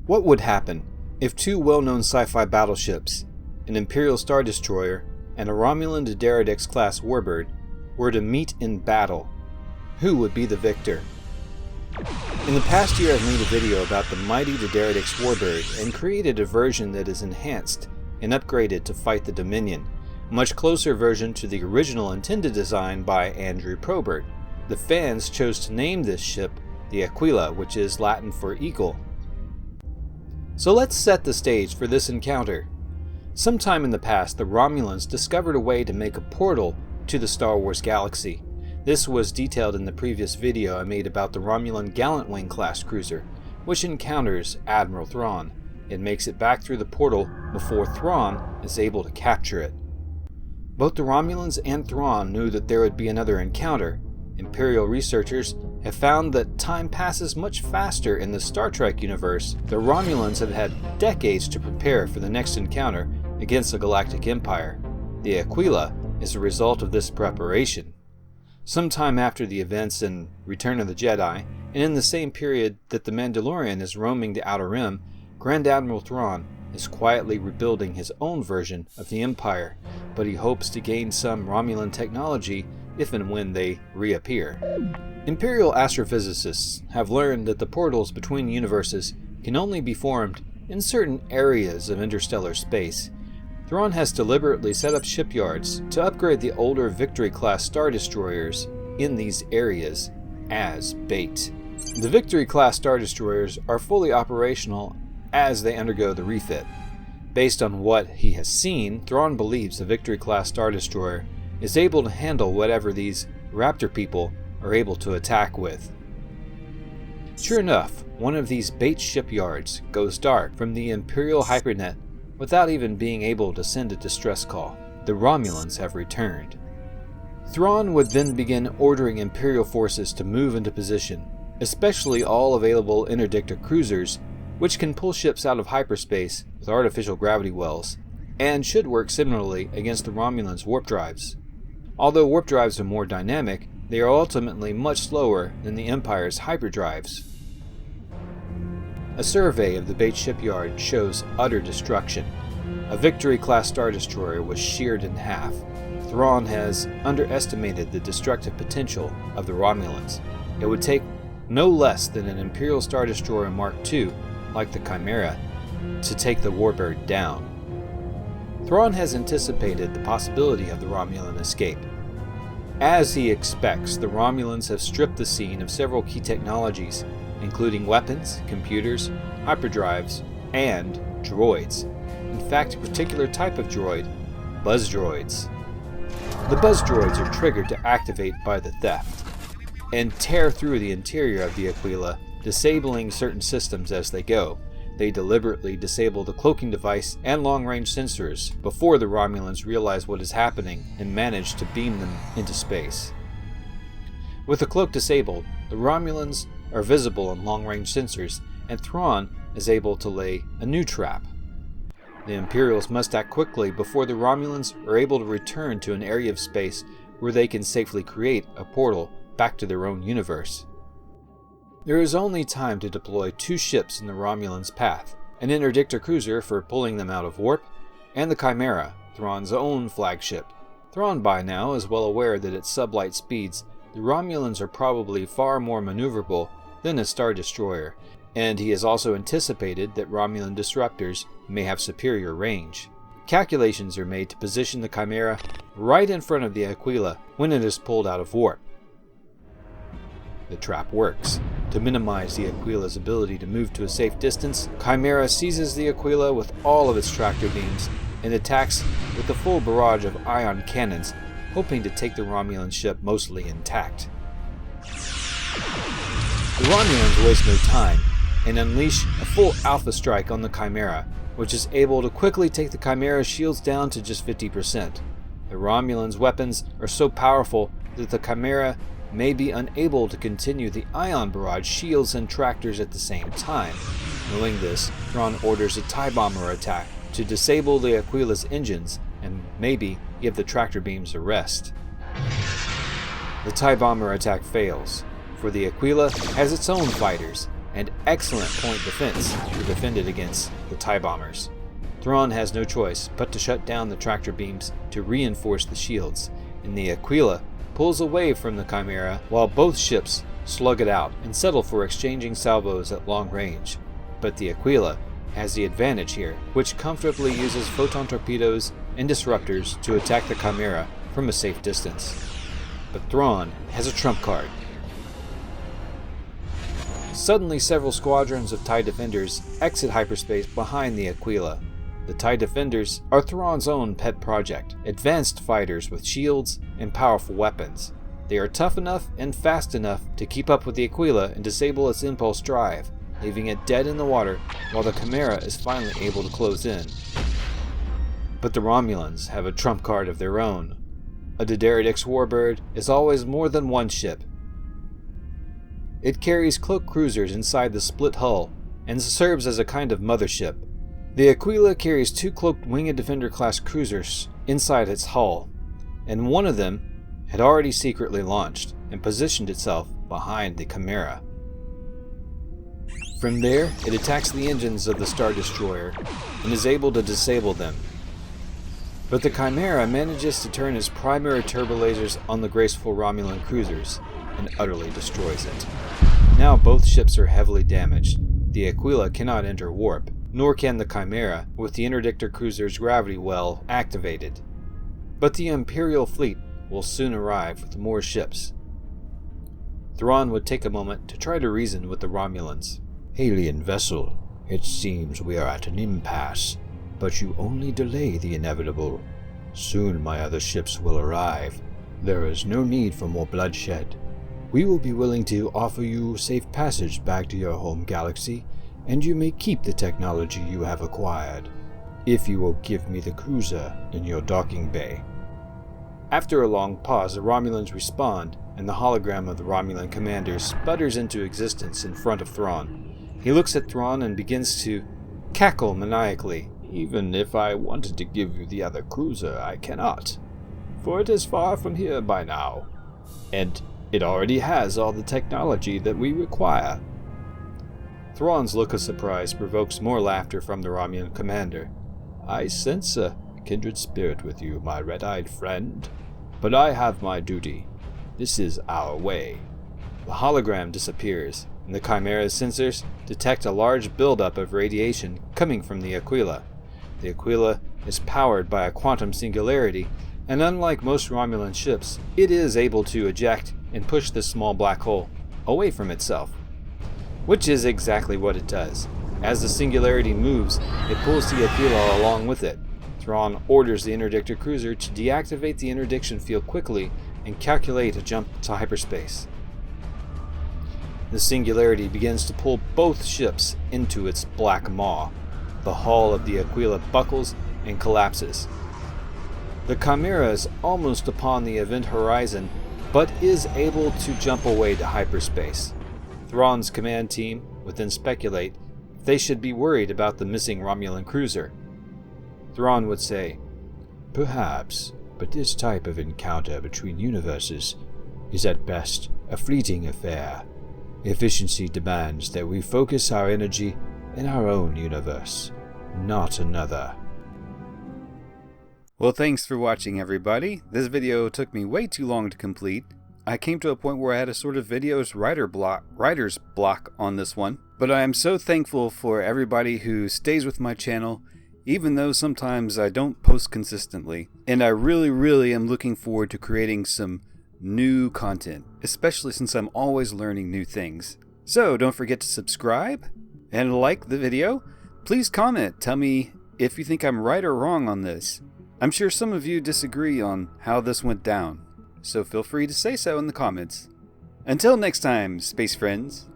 What would happen if two well-known sci-fi battleships, an Imperial Star Destroyer and a Romulan D'Deridex-class Warbird, were to meet in battle? Who would be the victor? In the past year I've made a video about the mighty D'Deridex Warbird and created a version that is enhanced and upgraded to fight the Dominion, a much closer version to the original intended design by Andrew Probert. The fans chose to name this ship the Aquila, which is Latin for eagle. So let's set the stage for this encounter. Sometime in the past, the Romulans discovered a way to make a portal to the Star Wars galaxy. This was detailed in the previous video I made about the Romulan Gallant wing class cruiser, which encounters Admiral Thrawn. It makes it back through the portal before Thrawn is able to capture it. Both the Romulans and Thrawn knew that there would be another encounter. Imperial researchers have found that time passes much faster in the Star Trek universe. The Romulans have had decades to prepare for the next encounter against the Galactic Empire. The Aquila is a result of this preparation. Sometime after the events in Return of the Jedi, and in the same period that the Mandalorian is roaming the Outer Rim, Grand Admiral Thrawn is quietly rebuilding his own version of the Empire, but he hopes to gain some Romulan technology if and when they reappear. Imperial astrophysicists have learned that the portals between universes can only be formed in certain areas of interstellar space. Thrawn has deliberately set up shipyards to upgrade the older Victory-class Star Destroyers in these areas as bait. The Victory-class Star Destroyers are fully operational as they undergo the refit. Based on what he has seen, Thrawn believes the Victory-class Star Destroyer is able to handle whatever these Raptor people are able to attack with. Sure enough, one of these bait shipyards goes dark from the Imperial hypernet without even being able to send a distress call. The Romulans have returned. Thrawn would then begin ordering Imperial forces to move into position, especially all available interdictor cruisers, which can pull ships out of hyperspace with artificial gravity wells, and should work similarly against the Romulans' warp drives. Although warp drives are more dynamic, they are ultimately much slower than the Empire's hyperdrives. A survey of the bait shipyard shows utter destruction. A Victory-class Star Destroyer was sheared in half. Thrawn has underestimated the destructive potential of the Romulans. It would take no less than an Imperial Star Destroyer Mark II, like the Chimera, to take the Warbird down. Thrawn has anticipated the possibility of the Romulan escape. As he expects, the Romulans have stripped the scene of several key technologies, including weapons, computers, hyperdrives, and droids. In fact, a particular type of droid, buzz droids. The buzz droids are triggered to activate by the theft, and tear through the interior of the Aquila, disabling certain systems as they go. They deliberately disable the cloaking device and long-range sensors before the Romulans realize what is happening and manage to beam them into space. With the cloak disabled, the Romulans are visible on long-range sensors, and Thrawn is able to lay a new trap. The Imperials must act quickly before the Romulans are able to return to an area of space where they can safely create a portal back to their own universe. There is only time to deploy two ships in the Romulans' path, an interdictor cruiser for pulling them out of warp, and the Chimera, Thrawn's own flagship. Thrawn by now is well aware that at sublight speeds, the Romulans are probably far more maneuverable than a Star Destroyer, and he has also anticipated that Romulan disruptors may have superior range. Calculations are made to position the Chimera right in front of the Aquila when it is pulled out of warp. The trap works. To minimize the Aquila's ability to move to a safe distance, Chimera seizes the Aquila with all of its tractor beams and attacks with a full barrage of ion cannons, hoping to take the Romulan ship mostly intact. The Romulans waste no time and unleash a full alpha strike on the Chimera, which is able to quickly take the Chimera's shields down to just 50%. The Romulans' weapons are so powerful that the Chimera may be unable to continue the ion barrage shields and tractors at the same time. Knowing this, Thrawn orders a TIE bomber attack to disable the Aquila's engines and maybe give the tractor beams a rest. The TIE bomber attack fails, for the Aquila has its own fighters, and excellent point defense to defend it against the TIE bombers. Thrawn has no choice but to shut down the tractor beams to reinforce the shields, and the Aquila pulls away from the Chimera while both ships slug it out and settle for exchanging salvos at long range. But the Aquila has the advantage here, which comfortably uses photon torpedoes and disruptors to attack the Chimera from a safe distance. But Thrawn has a trump card. Suddenly, several squadrons of TIE Defenders exit hyperspace behind the Aquila. The TIE Defenders are Thrawn's own pet project, advanced fighters with shields and powerful weapons. They are tough enough and fast enough to keep up with the Aquila and disable its impulse drive, leaving it dead in the water while the Chimera is finally able to close in. But the Romulans have a trump card of their own. A D'Deridex Warbird is always more than one ship. It carries cloak cruisers inside the split hull and serves as a kind of mothership. The Aquila carries 2 cloaked Winged Defender class cruisers inside its hull, and one of them had already secretly launched and positioned itself behind the Chimera. From there, it attacks the engines of the Star Destroyer and is able to disable them. But the Chimera manages to turn its primary turbolasers on the graceful Romulan cruisers and utterly destroys it. Now both ships are heavily damaged. The Aquila cannot enter warp, nor can the Chimera with the interdictor cruiser's gravity well activated. But the Imperial fleet will soon arrive with more ships. Thrawn would take a moment to try to reason with the Romulans. Alien vessel, it seems we are at an impasse, but you only delay the inevitable. Soon my other ships will arrive. There is no need for more bloodshed. We will be willing to offer you safe passage back to your home galaxy, and you may keep the technology you have acquired, if you will give me the cruiser in your docking bay. After a long pause, the Romulans respond, and the hologram of the Romulan commander sputters into existence in front of Thrawn. He looks at Thrawn and begins to cackle maniacally. Even if I wanted to give you the other cruiser, I cannot, for it is far from here by now, and it already has all the technology that we require. Thrawn's look of surprise provokes more laughter from the Romulan commander. I sense a kindred spirit with you, my red-eyed friend, but I have my duty. This is our way. The hologram disappears, and the Chimera's sensors detect a large buildup of radiation coming from the Aquila. The Aquila is powered by a quantum singularity, and unlike most Romulan ships, it is able to eject and push this small black hole away from itself. Which is exactly what it does. As the singularity moves, it pulls the Aquila along with it. Thrawn orders the interdictor cruiser to deactivate the interdiction field quickly and calculate a jump to hyperspace. The singularity begins to pull both ships into its black maw. The hull of the Aquila buckles and collapses. The Chimera is almost upon the event horizon, but is able to jump away to hyperspace. Thrawn's command team would then speculate if they should be worried about the missing Romulan cruiser. Thrawn would say, "Perhaps, but this type of encounter between universes is at best a fleeting affair. Efficiency demands that we focus our energy in our own universe, not another." Well, thanks for watching, everybody. This video took me way too long to complete. I came to a point where I had a sort of video's writer's block on this one. But I am so thankful for everybody who stays with my channel, even though sometimes I don't post consistently. And I really am looking forward to creating some new content, especially since I'm always learning new things. So don't forget to subscribe and like the video. Please comment. Tell me if you think I'm right or wrong on this. I'm sure some of you disagree on how this went down, so feel free to say so in the comments. Until next time, space friends.